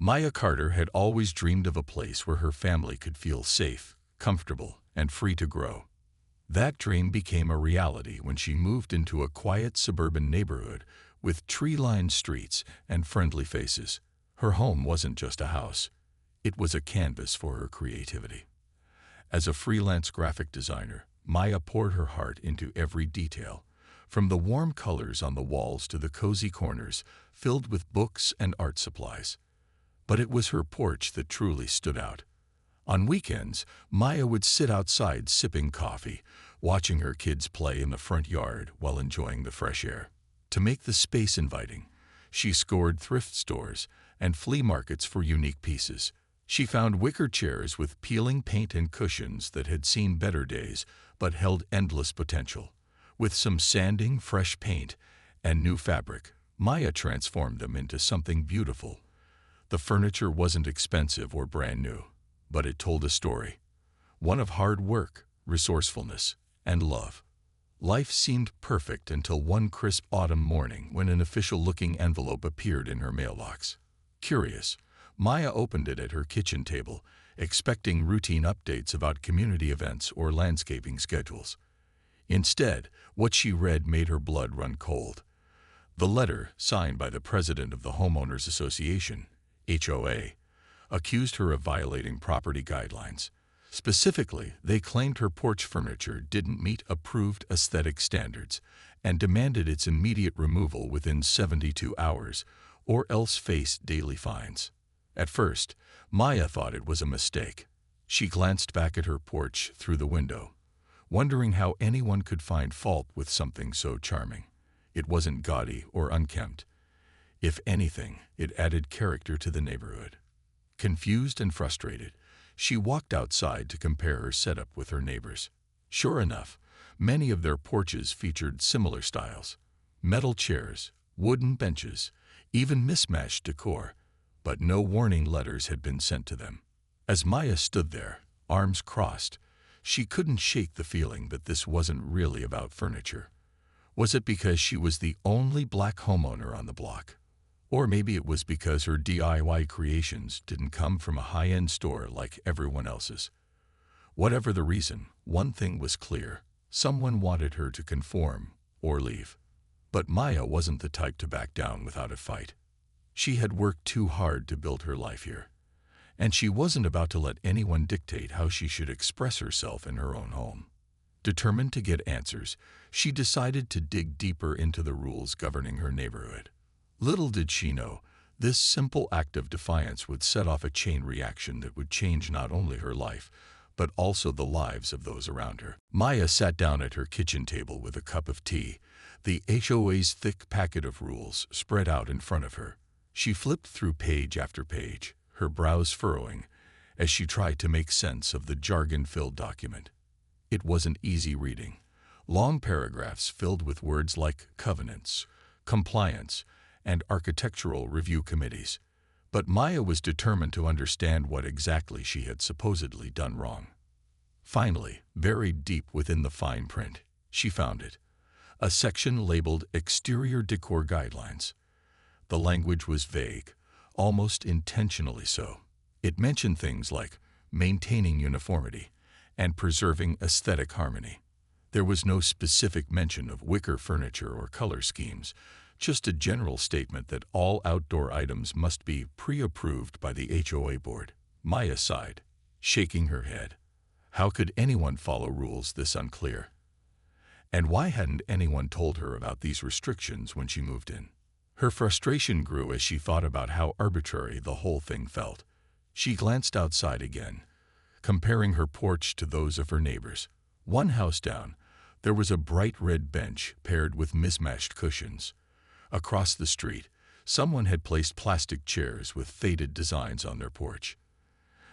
Maya Carter had always dreamed of a place where her family could feel safe, comfortable, and free to grow. That dream became a reality when she moved into a quiet suburban neighborhood with tree-lined streets and friendly faces. Her home wasn't just a house. It was a canvas for her creativity. As a freelance graphic designer, Maya poured her heart into every detail, from the warm colors on the walls to the cozy corners filled with books and art supplies. But it was her porch that truly stood out. On weekends, Maya would sit outside sipping coffee, watching her kids play in the front yard while enjoying the fresh air. To make the space inviting, she scoured thrift stores and flea markets for unique pieces. She found wicker chairs with peeling paint and cushions that had seen better days but held endless potential. With some sanding, fresh paint, and new fabric, Maya transformed them into something beautiful. The furniture wasn't expensive or brand new, but it told a story, one of hard work, resourcefulness, and love. Life seemed perfect until one crisp autumn morning when an official-looking envelope appeared in her mailbox. Curious, Maya opened it at her kitchen table, expecting routine updates about community events or landscaping schedules. Instead, what she read made her blood run cold. The letter, signed by the president of the Homeowners Association, HOA, accused her of violating property guidelines. Specifically, they claimed her porch furniture didn't meet approved aesthetic standards and demanded its immediate removal within 72 hours, or else face daily fines. At first, Maya thought it was a mistake. She glanced back at her porch through the window, wondering how anyone could find fault with something so charming. It wasn't gaudy or unkempt. If anything, it added character to the neighborhood. Confused and frustrated, she walked outside to compare her setup with her neighbors. Sure enough, many of their porches featured similar styles: metal chairs, wooden benches, even mismatched decor, but no warning letters had been sent to them. As Maya stood there, arms crossed, she couldn't shake the feeling that this wasn't really about furniture. Was it because she was the only black homeowner on the block? Or maybe it was because her DIY creations didn't come from a high-end store like everyone else's. Whatever the reason, one thing was clear: someone wanted her to conform or leave. But Maya wasn't the type to back down without a fight. She had worked too hard to build her life here, and she wasn't about to let anyone dictate how she should express herself in her own home. Determined to get answers, she decided to dig deeper into the rules governing her neighborhood. Little did she know, this simple act of defiance would set off a chain reaction that would change not only her life, but also the lives of those around her. Maya sat down at her kitchen table with a cup of tea, the HOA's thick packet of rules spread out in front of her. She flipped through page after page, her brows furrowing, as she tried to make sense of the jargon-filled document. It wasn't easy reading. Long paragraphs filled with words like covenants, compliance, and architectural review committees. But Maya was determined to understand what exactly she had supposedly done wrong. Finally, buried deep within the fine print, she found it: a section labeled Exterior Decor Guidelines. The language was vague, almost intentionally so. It mentioned things like maintaining uniformity and preserving aesthetic harmony. There was no specific mention of wicker furniture or color schemes, just a general statement that all outdoor items must be pre-approved by the HOA board. Maya sighed, shaking her head. How could anyone follow rules this unclear? And why hadn't anyone told her about these restrictions when she moved in? Her frustration grew as she thought about how arbitrary the whole thing felt. She glanced outside again, comparing her porch to those of her neighbors. One house down, there was a bright red bench paired with mismatched cushions. Across the street, someone had placed plastic chairs with faded designs on their porch.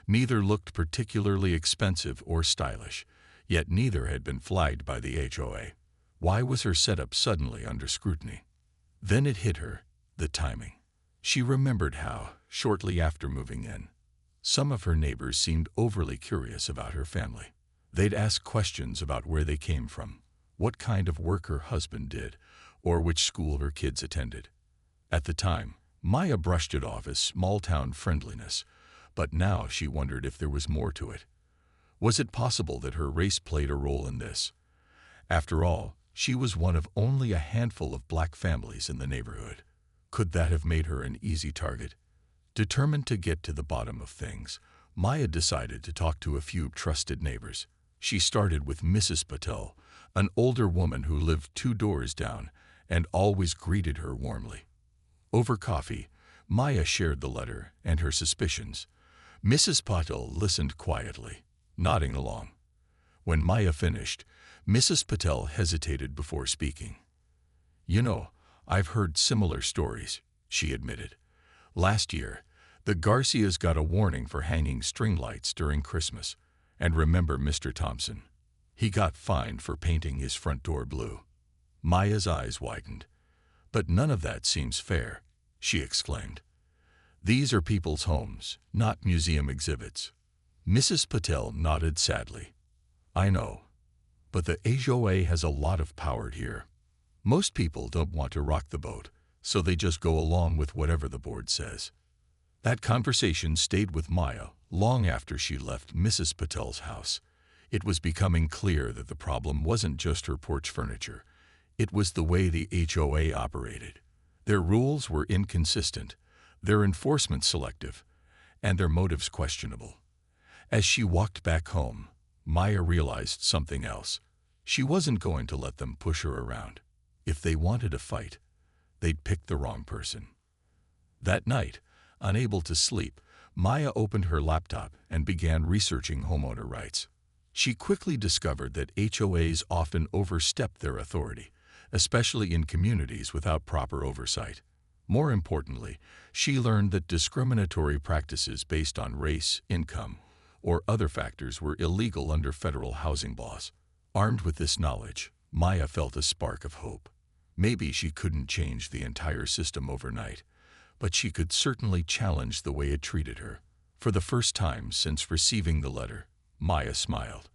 Neither looked particularly expensive or stylish, yet neither had been flagged by the HOA. Why was her setup suddenly under scrutiny? Then it hit her, the timing. She remembered how, shortly after moving in, some of her neighbors seemed overly curious about her family. They'd ask questions about where they came from, what kind of work her husband did, or which school her kids attended. At the time, Maya brushed it off as small-town friendliness, but now she wondered if there was more to it. Was it possible that her race played a role in this? After all, she was one of only a handful of black families in the neighborhood. Could that have made her an easy target? Determined to get to the bottom of things, Maya decided to talk to a few trusted neighbors. She started with Mrs. Patel, an older woman who lived 2 doors down and always greeted her warmly. Over coffee, Maya shared the letter and her suspicions. Mrs. Patel listened quietly, nodding along. When Maya finished, Mrs. Patel hesitated before speaking. "You know, I've heard similar stories," she admitted. "Last year, the Garcias got a warning for hanging string lights during Christmas. And remember Mr. Thompson? He got fined for painting his front door blue." Maya's eyes widened. "But none of that seems fair," she exclaimed. "These are people's homes, not museum exhibits." Mrs. Patel nodded sadly. "I know, but the HOA has a lot of power here. Most people don't want to rock the boat, so they just go along with whatever the board says." That conversation stayed with Maya long after she left Mrs. Patel's house. It was becoming clear that the problem wasn't just her porch furniture. It was the way the HOA operated. Their rules were inconsistent, their enforcement selective, and their motives questionable. As she walked back home, Maya realized something else. She wasn't going to let them push her around. If they wanted a fight, they'd pick the wrong person. That night, unable to sleep, Maya opened her laptop and began researching homeowner rights. She quickly discovered that HOAs often overstep their authority, especially in communities without proper oversight. More importantly, she learned that discriminatory practices based on race, income, or other factors were illegal under federal housing laws. Armed with this knowledge, Maya felt a spark of hope. Maybe she couldn't change the entire system overnight, but she could certainly challenge the way it treated her. For the first time since receiving the letter, Maya smiled.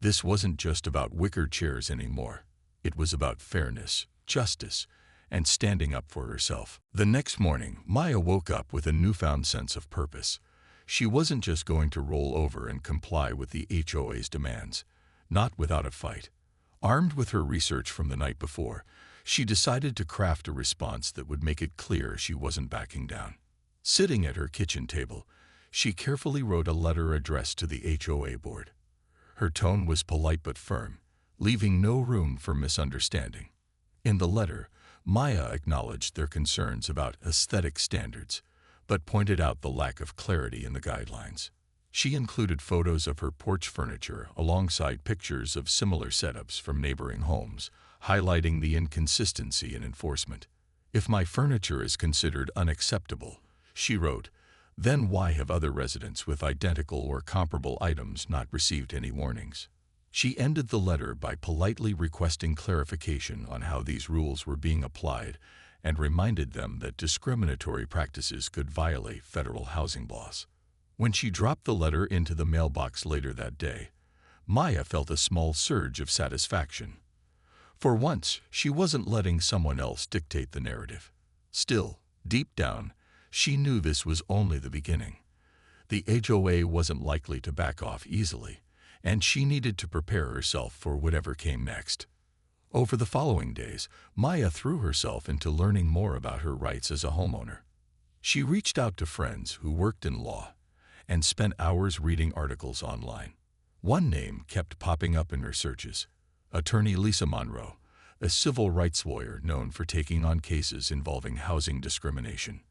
This wasn't just about wicker chairs anymore. It was about fairness, justice, and standing up for herself. The next morning, Maya woke up with a newfound sense of purpose. She wasn't just going to roll over and comply with the HOA's demands, not without a fight. Armed with her research from the night before, she decided to craft a response that would make it clear she wasn't backing down. Sitting at her kitchen table, she carefully wrote a letter addressed to the HOA board. Her tone was polite but firm, leaving no room for misunderstanding. In the letter, Maya acknowledged their concerns about aesthetic standards, but pointed out the lack of clarity in the guidelines. She included photos of her porch furniture alongside pictures of similar setups from neighboring homes, highlighting the inconsistency in enforcement. "If my furniture is considered unacceptable," she wrote, "then why have other residents with identical or comparable items not received any warnings?" She ended the letter by politely requesting clarification on how these rules were being applied and reminded them that discriminatory practices could violate federal housing laws. When she dropped the letter into the mailbox later that day, Maya felt a small surge of satisfaction. For once, she wasn't letting someone else dictate the narrative. Still, deep down, she knew this was only the beginning. The HOA wasn't likely to back off easily, and she needed to prepare herself for whatever came next. Over the following days, Maya threw herself into learning more about her rights as a homeowner. She reached out to friends who worked in law and spent hours reading articles online. One name kept popping up in her searches: Attorney Lisa Monroe, a civil rights lawyer known for taking on cases involving housing discrimination.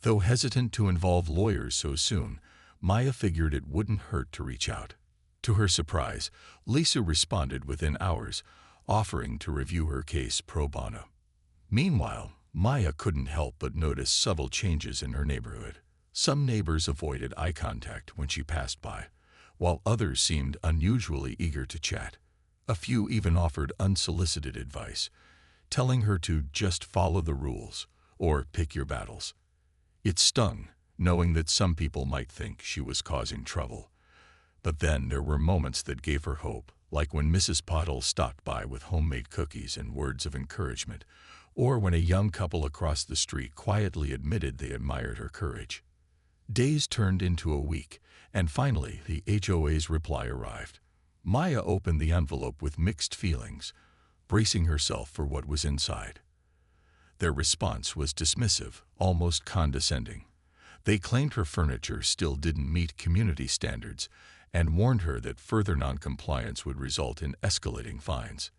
Though hesitant to involve lawyers so soon, Maya figured it wouldn't hurt to reach out. To her surprise, Lisa responded within hours, offering to review her case pro bono. Meanwhile, Maya couldn't help but notice subtle changes in her neighborhood. Some neighbors avoided eye contact when she passed by, while others seemed unusually eager to chat. A few even offered unsolicited advice, telling her to just follow the rules or pick your battles. It stung, knowing that some people might think she was causing trouble. But then there were moments that gave her hope, like when Mrs. Pottle stopped by with homemade cookies and words of encouragement, or when a young couple across the street quietly admitted they admired her courage. Days turned into a week, and finally the HOA's reply arrived. Maya opened the envelope with mixed feelings, bracing herself for what was inside. Their response was dismissive, almost condescending. They claimed her furniture still didn't meet community standards and warned her that further noncompliance would result in escalating fines.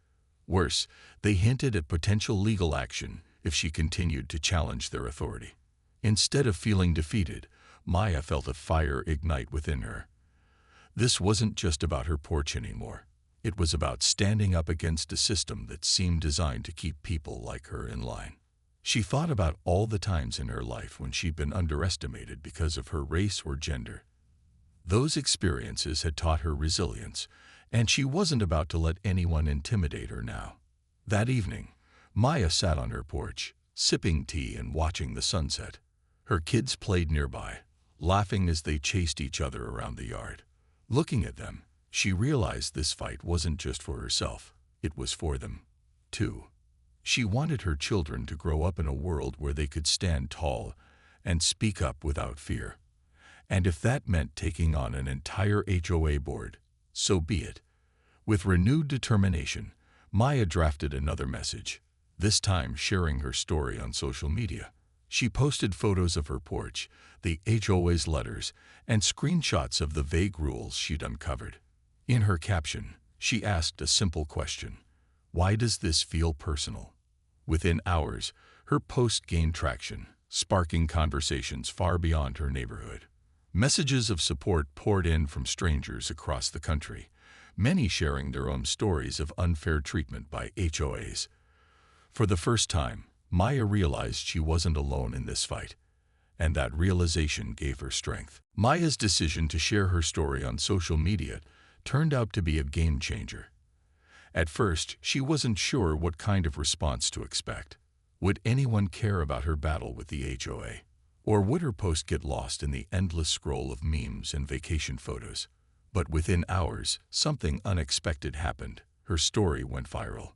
Worse, they hinted at potential legal action if she continued to challenge their authority. Instead of feeling defeated, Maya felt a fire ignite within her. This wasn't just about her porch anymore. It was about standing up against a system that seemed designed to keep people like her in line. She thought about all the times in her life when she'd been underestimated because of her race or gender. Those experiences had taught her resilience, and she wasn't about to let anyone intimidate her now. That evening, Maya sat on her porch, sipping tea and watching the sunset. Her kids played nearby, laughing as they chased each other around the yard. Looking at them, she realized this fight wasn't just for herself, it was for them, too. She wanted her children to grow up in a world where they could stand tall and speak up without fear. And if that meant taking on an entire HOA board, so be it. With renewed determination, Maya drafted another message, this time sharing her story on social media. She posted photos of her porch, the HOA's letters, and screenshots of the vague rules she'd uncovered. In her caption, she asked a simple question: why does this feel personal? Within hours, her post gained traction, sparking conversations far beyond her neighborhood. Messages of support poured in from strangers across the country, many sharing their own stories of unfair treatment by HOAs. For the first time, Maya realized she wasn't alone in this fight, and that realization gave her strength. Maya's decision to share her story on social media turned out to be a game changer. At first, she wasn't sure what kind of response to expect. Would anyone care about her battle with the HOA? Or would her post get lost in the endless scroll of memes and vacation photos? But within hours, something unexpected happened. Her story went viral.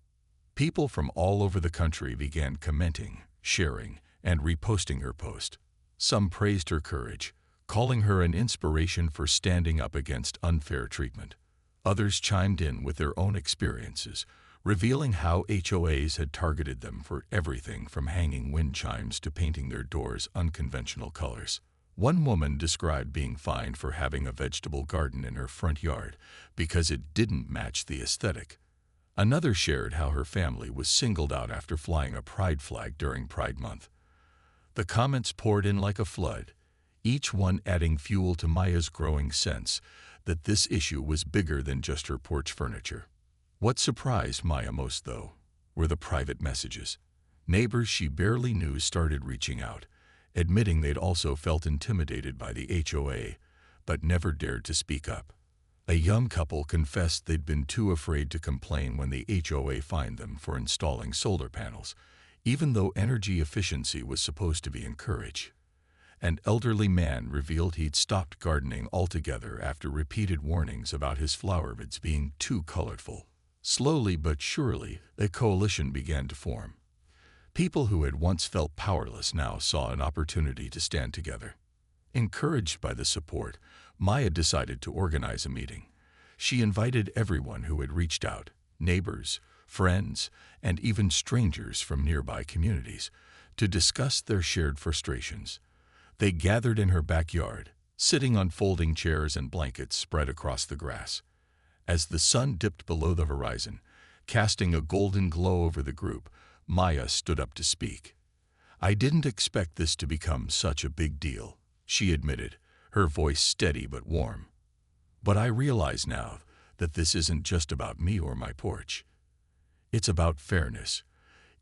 People from all over the country began commenting, sharing, and reposting her post. Some praised her courage, calling her an inspiration for standing up against unfair treatment. Others chimed in with their own experiences, revealing how HOAs had targeted them for everything from hanging wind chimes to painting their doors unconventional colors. One woman described being fined for having a vegetable garden in her front yard because it didn't match the aesthetic. Another shared how her family was singled out after flying a pride flag during Pride Month. The comments poured in like a flood, each one adding fuel to Maya's growing sense that this issue was bigger than just her porch furniture. What surprised Maya most, though, were the private messages. Neighbors she barely knew started reaching out, admitting they'd also felt intimidated by the HOA, but never dared to speak up. A young couple confessed they'd been too afraid to complain when the HOA fined them for installing solar panels, even though energy efficiency was supposed to be encouraged. An elderly man revealed he'd stopped gardening altogether after repeated warnings about his flower beds being too colorful. Slowly but surely, a coalition began to form. People who had once felt powerless now saw an opportunity to stand together. Encouraged by the support, Maya decided to organize a meeting. She invited everyone who had reached out, neighbors, friends, and even strangers from nearby communities, to discuss their shared frustrations. They gathered in her backyard, sitting on folding chairs and blankets spread across the grass. As the sun dipped below the horizon, casting a golden glow over the group, Maya stood up to speak. "I didn't expect this to become such a big deal," she admitted, her voice steady but warm. "But I realize now that this isn't just about me or my porch. It's about fairness.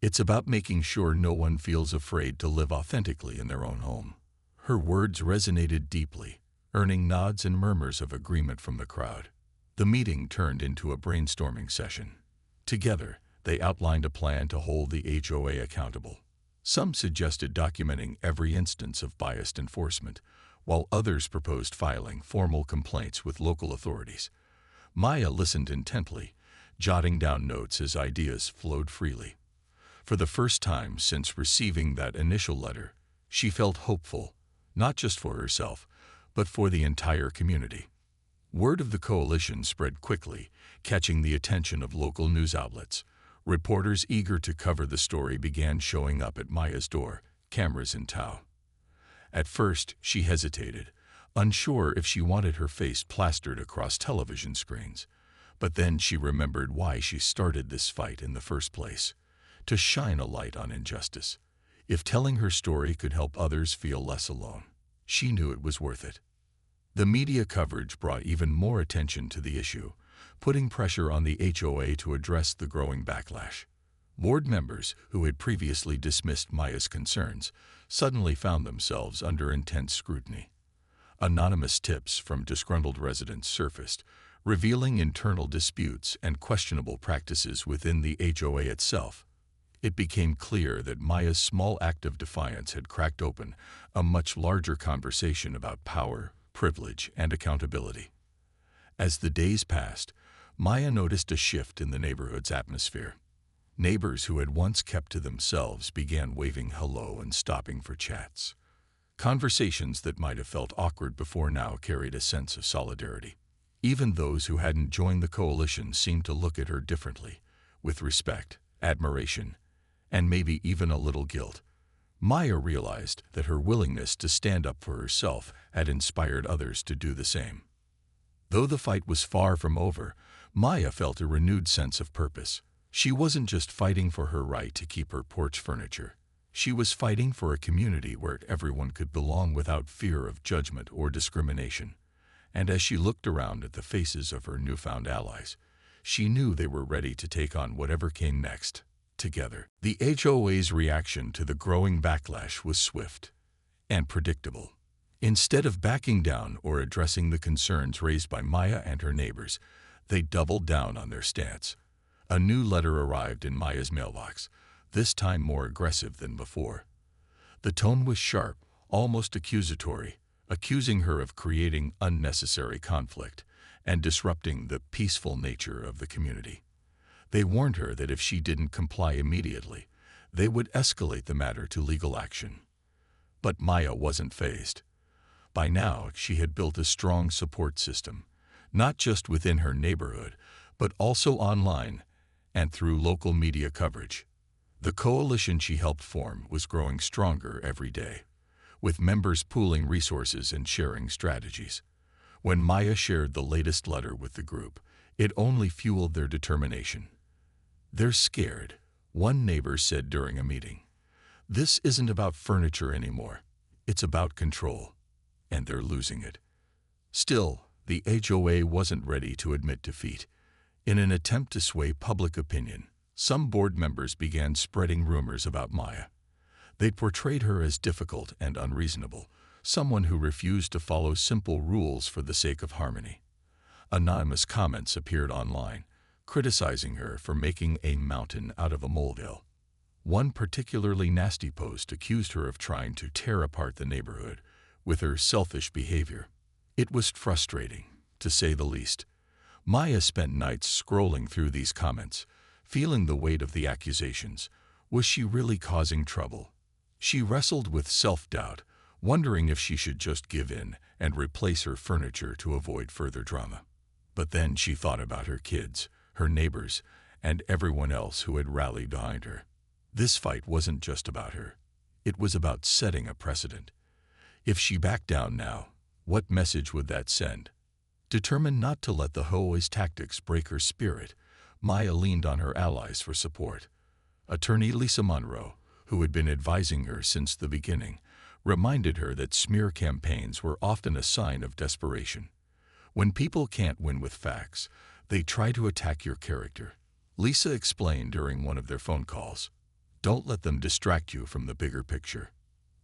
It's about making sure no one feels afraid to live authentically in their own home." Her words resonated deeply, earning nods and murmurs of agreement from the crowd. The meeting turned into a brainstorming session. Together, they outlined a plan to hold the HOA accountable. Some suggested documenting every instance of biased enforcement, while others proposed filing formal complaints with local authorities. Maya listened intently, jotting down notes as ideas flowed freely. For the first time since receiving that initial letter, she felt hopeful, not just for herself, but for the entire community. Word of the coalition spread quickly, catching the attention of local news outlets. Reporters eager to cover the story began showing up at Maya's door, cameras in tow. At first, she hesitated, unsure if she wanted her face plastered across television screens. But then she remembered why she started this fight in the first place: to shine a light on injustice. If telling her story could help others feel less alone, she knew it was worth it. The media coverage brought even more attention to the issue, putting pressure on the HOA to address the growing backlash. Board members, who had previously dismissed Maya's concerns, suddenly found themselves under intense scrutiny. Anonymous tips from disgruntled residents surfaced, revealing internal disputes and questionable practices within the HOA itself. It became clear that Maya's small act of defiance had cracked open a much larger conversation about power, privilege, and accountability. As the days passed, Maya noticed a shift in the neighborhood's atmosphere. Neighbors who had once kept to themselves began waving hello and stopping for chats. Conversations that might have felt awkward before now carried a sense of solidarity. Even those who hadn't joined the coalition seemed to look at her differently, with respect, admiration, and maybe even a little guilt. Maya realized that her willingness to stand up for herself had inspired others to do the same. Though the fight was far from over, Maya felt a renewed sense of purpose. She wasn't just fighting for her right to keep her porch furniture. She was fighting for a community where everyone could belong without fear of judgment or discrimination. And as she looked around at the faces of her newfound allies, she knew they were ready to take on whatever came next, together. The HOA's reaction to the growing backlash was swift and predictable. Instead of backing down or addressing the concerns raised by Maya and her neighbors, they doubled down on their stance. A new letter arrived in Maya's mailbox, this time more aggressive than before. The tone was sharp, almost accusatory, accusing her of creating unnecessary conflict and disrupting the peaceful nature of the community. They warned her that if she didn't comply immediately, they would escalate the matter to legal action. But Maya wasn't fazed. By now, she had built a strong support system, not just within her neighborhood, but also online and through local media coverage. The coalition she helped form was growing stronger every day, with members pooling resources and sharing strategies. When Maya shared the latest letter with the group, it only fueled their determination. "They're scared," one neighbor said during a meeting. "This isn't about furniture anymore. It's about control, and they're losing it." Still, the HOA wasn't ready to admit defeat. In an attempt to sway public opinion, some board members began spreading rumors about Maya. They portrayed her as difficult and unreasonable, someone who refused to follow simple rules for the sake of harmony. Anonymous comments appeared online, criticizing her for making a mountain out of a molehill. One particularly nasty post accused her of trying to tear apart the neighborhood with her selfish behavior. It was frustrating, to say the least. Maya spent nights scrolling through these comments, feeling the weight of the accusations. Was she really causing trouble? She wrestled with self-doubt, wondering if she should just give in and replace her furniture to avoid further drama. But then she thought about her kids, her neighbors, and everyone else who had rallied behind her. This fight wasn't just about her. It was about setting a precedent. If she backed down now, what message would that send? Determined not to let the HOA's tactics break her spirit, Maya leaned on her allies for support. Attorney Lisa Monroe, who had been advising her since the beginning, reminded her that smear campaigns were often a sign of desperation. When people can't win with facts, they try to attack your character. Lisa explained during one of their phone calls. Don't let them distract you from the bigger picture.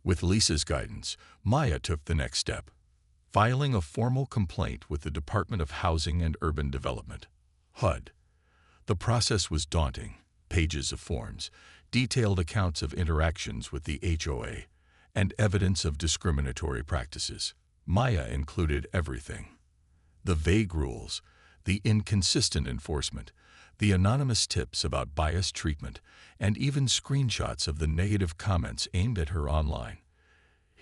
With Lisa's guidance, Maya took the next step, filing a formal complaint with the Department of Housing and Urban Development, HUD. The process was daunting: pages of forms, detailed accounts of interactions with the HOA, and evidence of discriminatory practices. Maya included everything: the vague rules, the inconsistent enforcement, The anonymous tips about biased treatment and even screenshots of the negative comments aimed at her online.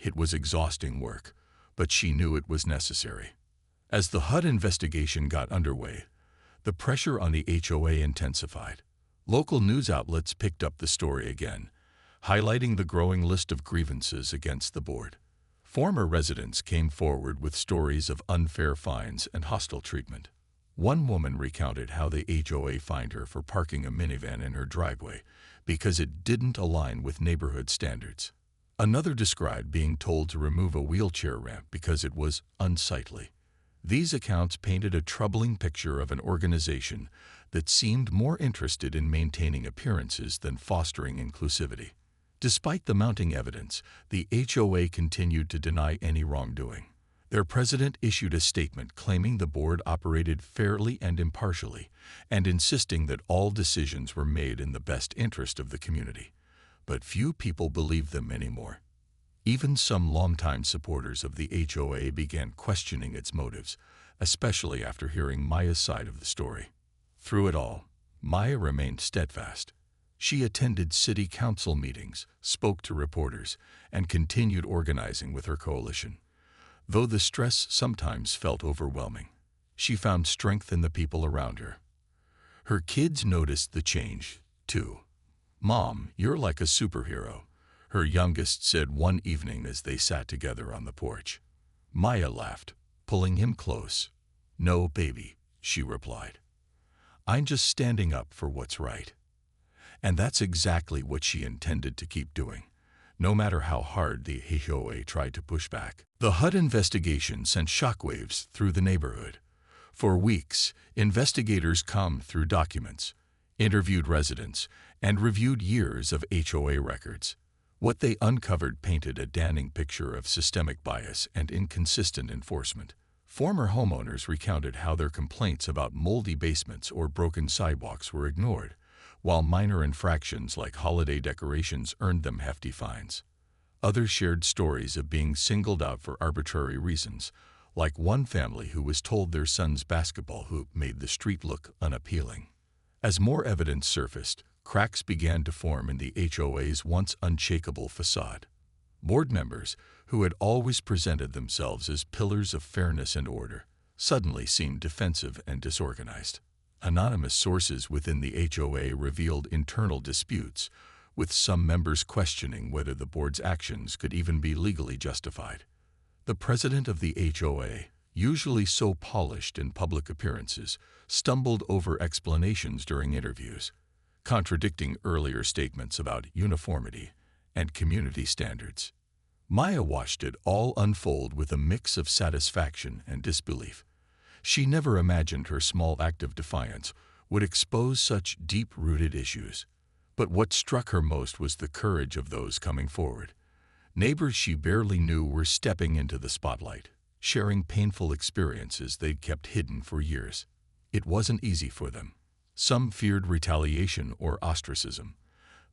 It was exhausting work, but she knew it was necessary. As the HUD investigation got underway, the pressure on the HOA intensified. Local news outlets picked up the story again, highlighting the growing list of grievances against the board. Former residents came forward with stories of unfair fines and hostile treatment. One woman recounted how the HOA fined her for parking a minivan in her driveway because it didn't align with neighborhood standards. Another described being told to remove a wheelchair ramp because it was unsightly. These accounts painted a troubling picture of an organization that seemed more interested in maintaining appearances than fostering inclusivity. Despite the mounting evidence, the HOA continued to deny any wrongdoing. Their president issued a statement claiming the board operated fairly and impartially, and insisting that all decisions were made in the best interest of the community. But few people believed them anymore. Even some longtime supporters of the HOA began questioning its motives, especially after hearing Maya's side of the story. Through it all, Maya remained steadfast. She attended city council meetings, spoke to reporters, and continued organizing with her coalition. Though the stress sometimes felt overwhelming, she found strength in the people around her. Her kids noticed the change, too. "Mom, you're like a superhero," her youngest said one evening as they sat together on the porch. Maya laughed, pulling him close. "No, baby," she replied. "I'm just standing up for what's right." And that's exactly what she intended to keep doing, no matter how hard the HOA tried to push back. The HUD investigation sent shockwaves through the neighborhood. For weeks, investigators combed through documents, interviewed residents, and reviewed years of HOA records. What they uncovered painted a damning picture of systemic bias and inconsistent enforcement. Former homeowners recounted how their complaints about moldy basements or broken sidewalks were ignored, while minor infractions like holiday decorations earned them hefty fines. Others shared stories of being singled out for arbitrary reasons, like one family who was told their son's basketball hoop made the street look unappealing. As more evidence surfaced, cracks began to form in the HOA's once unshakable facade. Board members, who had always presented themselves as pillars of fairness and order, suddenly seemed defensive and disorganized. Anonymous sources within the HOA revealed internal disputes, with some members questioning whether the board's actions could even be legally justified. The president of the HOA, usually so polished in public appearances, stumbled over explanations during interviews, contradicting earlier statements about uniformity and community standards. Maya watched it all unfold with a mix of satisfaction and disbelief. She never imagined her small act of defiance would expose such deep-rooted issues. But what struck her most was the courage of those coming forward. Neighbors she barely knew were stepping into the spotlight, sharing painful experiences they'd kept hidden for years. It wasn't easy for them. Some feared retaliation or ostracism,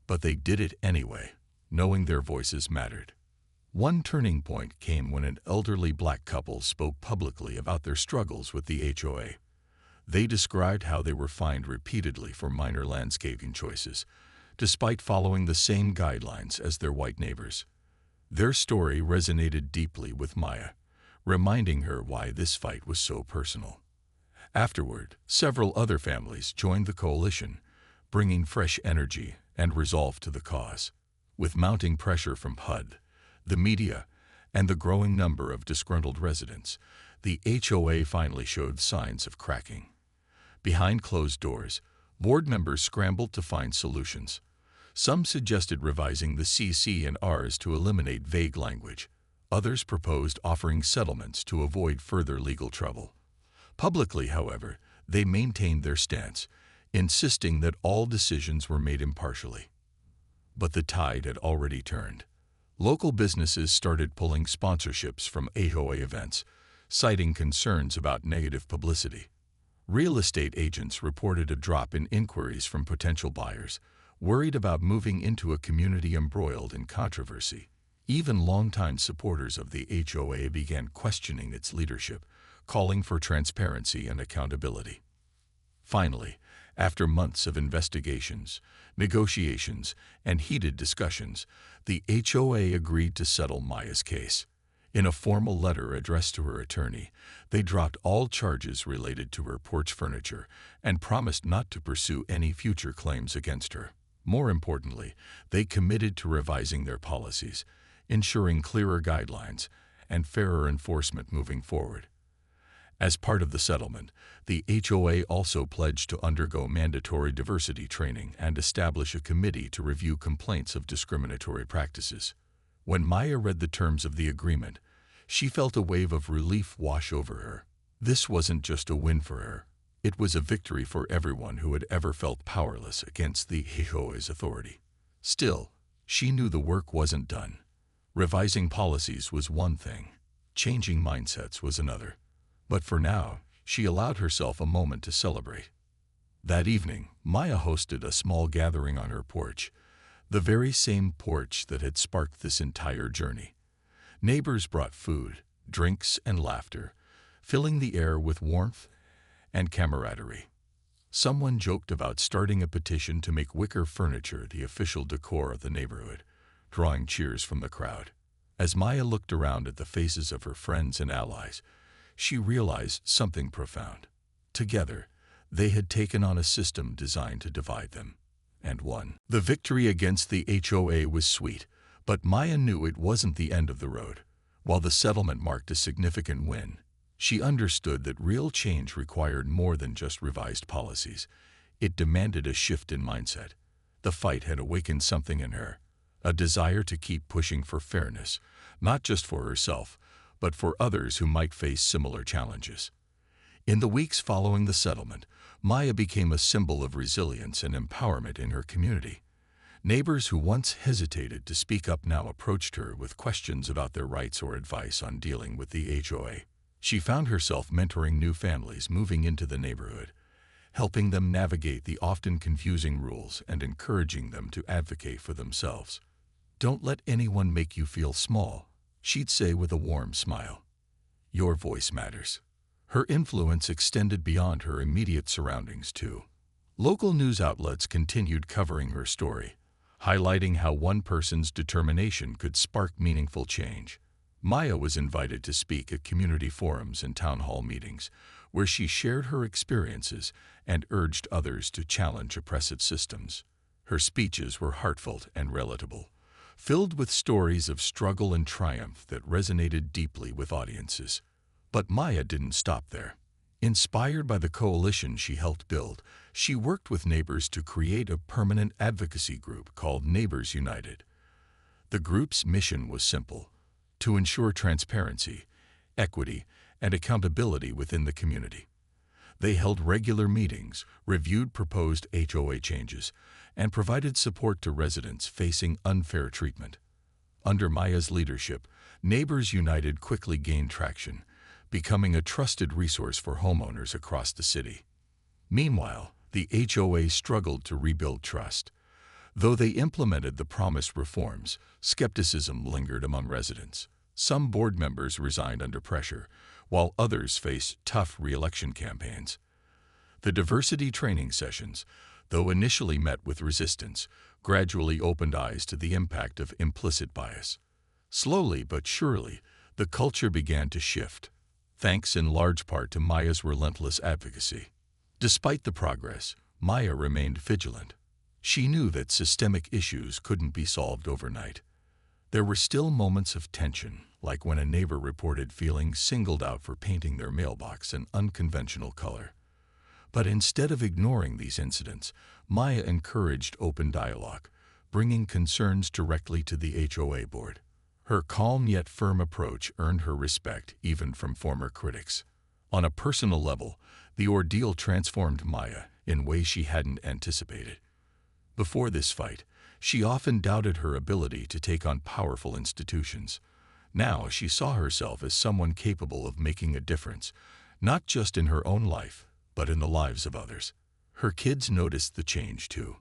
but they did it anyway, knowing their voices mattered. One turning point came when an elderly black couple spoke publicly about their struggles with the HOA. They described how they were fined repeatedly for minor landscaping choices, despite following the same guidelines as their white neighbors. Their story resonated deeply with Maya, reminding her why this fight was so personal. Afterward, several other families joined the coalition, bringing fresh energy and resolve to the cause. With mounting pressure from HUD, the media, and the growing number of disgruntled residents, the HOA finally showed signs of cracking. Behind closed doors, board members scrambled to find solutions. Some suggested revising the CC&Rs to eliminate vague language. Others proposed offering settlements to avoid further legal trouble. Publicly, however, they maintained their stance, insisting that all decisions were made impartially. But the tide had already turned. Local businesses started pulling sponsorships from HOA events, citing concerns about negative publicity. Real estate agents reported a drop in inquiries from potential buyers, worried about moving into a community embroiled in controversy. Even longtime supporters of the HOA began questioning its leadership, calling for transparency and accountability. Finally, After months of investigations, negotiations, and heated discussions, the HOA agreed to settle Maya's case. In a formal letter addressed to her attorney, they dropped all charges related to her porch furniture and promised not to pursue any future claims against her. More importantly, they committed to revising their policies, ensuring clearer guidelines and fairer enforcement moving forward. As part of the settlement, the HOA also pledged to undergo mandatory diversity training and establish a committee to review complaints of discriminatory practices. When Maya read the terms of the agreement, she felt a wave of relief wash over her. This wasn't just a win for her. It was a victory for everyone who had ever felt powerless against the HOA's authority. Still, she knew the work wasn't done. Revising policies was one thing. Changing mindsets was another. But for now, she allowed herself a moment to celebrate. That evening, Maya hosted a small gathering on her porch, the very same porch that had sparked this entire journey. Neighbors brought food, drinks, and laughter, filling the air with warmth and camaraderie. Someone joked about starting a petition to make wicker furniture the official decor of the neighborhood, drawing cheers from the crowd. As Maya looked around at the faces of her friends and allies, she realized something profound. Together, they had taken on a system designed to divide them, and won. The victory against the HOA was sweet, but Maya knew it wasn't the end of the road. While the settlement marked a significant win, she understood that real change required more than just revised policies. It demanded a shift in mindset. The fight had awakened something in her, a desire to keep pushing for fairness, not just for herself, but for others who might face similar challenges. In the weeks following the settlement, Maya became a symbol of resilience and empowerment in her community. Neighbors who once hesitated to speak up now approached her with questions about their rights or advice on dealing with the HOA. She found herself mentoring new families moving into the neighborhood, helping them navigate the often confusing rules and encouraging them to advocate for themselves. "Don't let anyone make you feel small," she'd say with a warm smile. "Your voice matters." Her influence extended beyond her immediate surroundings, too. Local news outlets continued covering her story, highlighting how one person's determination could spark meaningful change. Maya was invited to speak at community forums and town hall meetings, where she shared her experiences and urged others to challenge oppressive systems. Her speeches were heartfelt and relatable, filled with stories of struggle and triumph that resonated deeply with audiences. But Maya didn't stop there. Inspired by the coalition she helped build, she worked with neighbors to create a permanent advocacy group called Neighbors United. The group's mission was simple: to ensure transparency, equity, and accountability within the community. They held regular meetings, reviewed proposed HOA changes, and provided support to residents facing unfair treatment. Under Maya's leadership, Neighbors United quickly gained traction, becoming a trusted resource for homeowners across the city. Meanwhile, the HOA struggled to rebuild trust. Though they implemented the promised reforms, skepticism lingered among residents. Some board members resigned under pressure, while others faced tough re-election campaigns. The diversity training sessions, though initially met with resistance, gradually opened eyes to the impact of implicit bias. Slowly but surely, the culture began to shift, thanks in large part to Maya's relentless advocacy. Despite the progress, Maya remained vigilant. She knew that systemic issues couldn't be solved overnight. There were still moments of tension, like when a neighbor reported feeling singled out for painting their mailbox an unconventional color. But instead of ignoring these incidents, Maya encouraged open dialogue, bringing concerns directly to the HOA board. Her calm yet firm approach earned her respect even from former critics. On a personal level, the ordeal transformed Maya in ways she hadn't anticipated. Before this fight, she often doubted her ability to take on powerful institutions. Now she saw herself as someone capable of making a difference, not just in her own life, but in the lives of others. Her kids noticed the change too.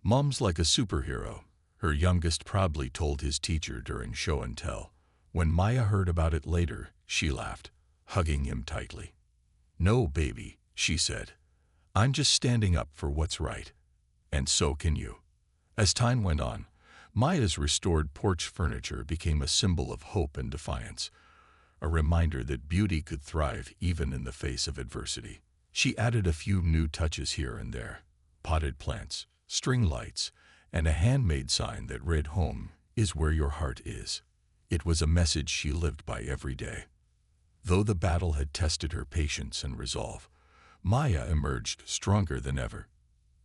"Mom's like a superhero," her youngest proudly told his teacher during show and tell. When Maya heard about it later, she laughed, hugging him tightly. "No, baby," she said. I'm just standing up for what's right. And so can you. As time went on, Maya's restored porch furniture became a symbol of hope and defiance, a reminder that beauty could thrive even in the face of adversity. She added a few new touches here and there: potted plants, string lights, and a handmade sign that read, "Home is where your heart is." It was a message she lived by every day. Though the battle had tested her patience and resolve, Maya emerged stronger than ever.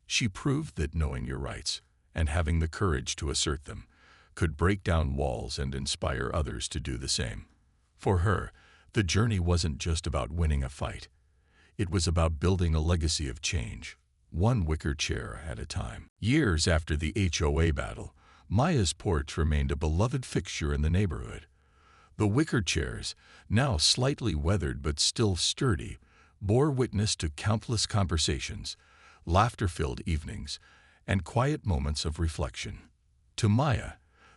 She proved that knowing your rights and having the courage to assert them could break down walls and inspire others to do the same. For her, the journey wasn't just about winning a fight. It was about building a legacy of change, one wicker chair at a time. Years after the HOA battle, Maya's porch remained a beloved fixture in the neighborhood. The wicker chairs, now slightly weathered but still sturdy, bore witness to countless conversations, laughter-filled evenings, and quiet moments of reflection. To Maya,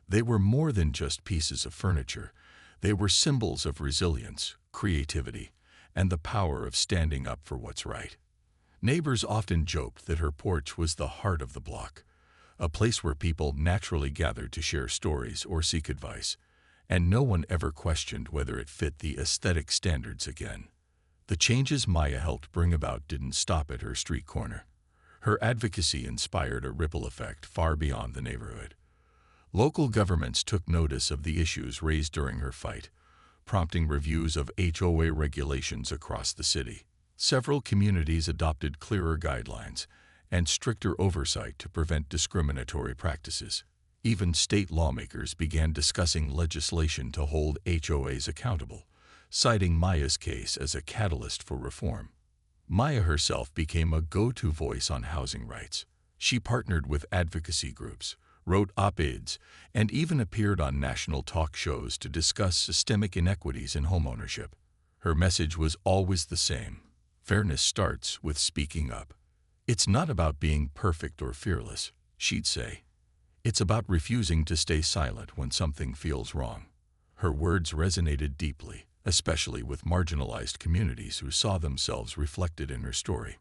they were more than just pieces of furniture. They were symbols of resilience, creativity, and the power of standing up for what's right. Neighbors often joked that her porch was the heart of the block, a place where people naturally gathered to share stories or seek advice, and no one ever questioned whether it fit the aesthetic standards again. The changes Maya helped bring about didn't stop at her street corner. Her advocacy inspired a ripple effect far beyond the neighborhood. Local governments took notice of the issues raised during her fight, prompting reviews of HOA regulations across the city. Several communities adopted clearer guidelines and stricter oversight to prevent discriminatory practices. Even state lawmakers began discussing legislation to hold HOAs accountable, citing Maya's case as a catalyst for reform. Maya herself became a go-to voice on housing rights. She partnered with advocacy groups, wrote op-eds, and even appeared on national talk shows to discuss systemic inequities in homeownership. Her message was always the same: fairness starts with speaking up. "It's not about being perfect or fearless," she'd say. "It's about refusing to stay silent when something feels wrong." Her words resonated deeply, especially with marginalized communities who saw themselves reflected in her story.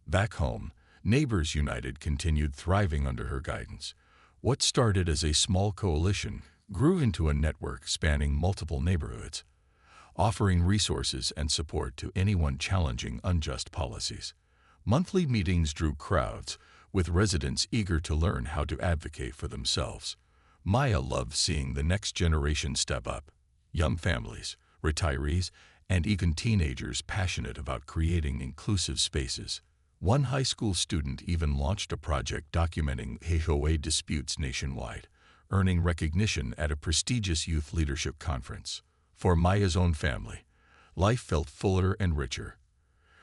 Back home, Neighbors United continued thriving under her guidance. What started as a small coalition grew into a network spanning multiple neighborhoods, offering resources and support to anyone challenging unjust policies. Monthly meetings drew crowds, with residents eager to learn how to advocate for themselves. Maya loved seeing the next generation step up: young families, retirees, and even teenagers passionate about creating inclusive spaces. One high school student even launched a project documenting HOA disputes nationwide, earning recognition at a prestigious youth leadership conference. For Maya's own family, life felt fuller and richer.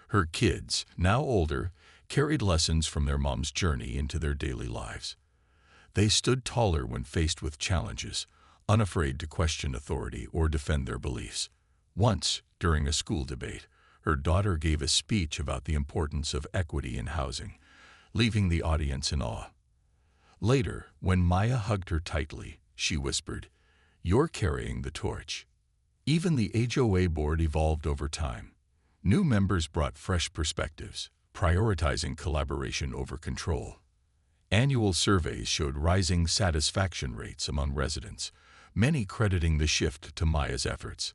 Her kids, now older, carried lessons from their mom's journey into their daily lives. They stood taller when faced with challenges, unafraid to question authority or defend their beliefs. Once, during a school debate, her daughter gave a speech about the importance of equity in housing, leaving the audience in awe. Later, when Maya hugged her tightly, she whispered, "You're carrying the torch." Even the HOA board evolved over time. New members brought fresh perspectives, prioritizing collaboration over control. Annual surveys showed rising satisfaction rates among residents, many crediting the shift to Maya's efforts.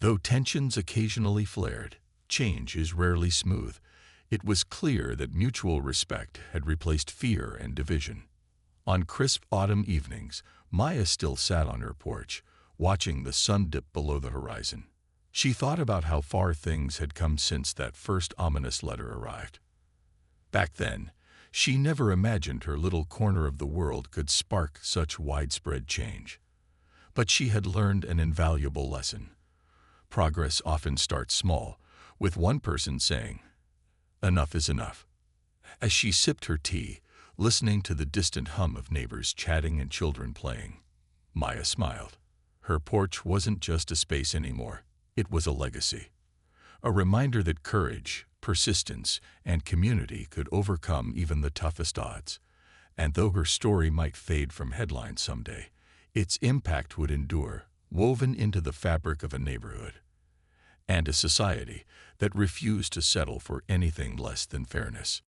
Though tensions occasionally flared, change is rarely smooth. It was clear that mutual respect had replaced fear and division. On crisp autumn evenings, Maya still sat on her porch, watching the sun dip below the horizon. She thought about how far things had come since that first ominous letter arrived. Back then, she never imagined her little corner of the world could spark such widespread change. But she had learned an invaluable lesson. Progress often starts small, with one person saying, "Enough is enough." As she sipped her tea, listening to the distant hum of neighbors chatting and children playing, Maya smiled. Her porch wasn't just a space anymore. It was a legacy. A reminder that courage, persistence, and community could overcome even the toughest odds. And though her story might fade from headlines someday, its impact would endure, woven into the fabric of a neighborhood. and a society that refused to settle for anything less than fairness.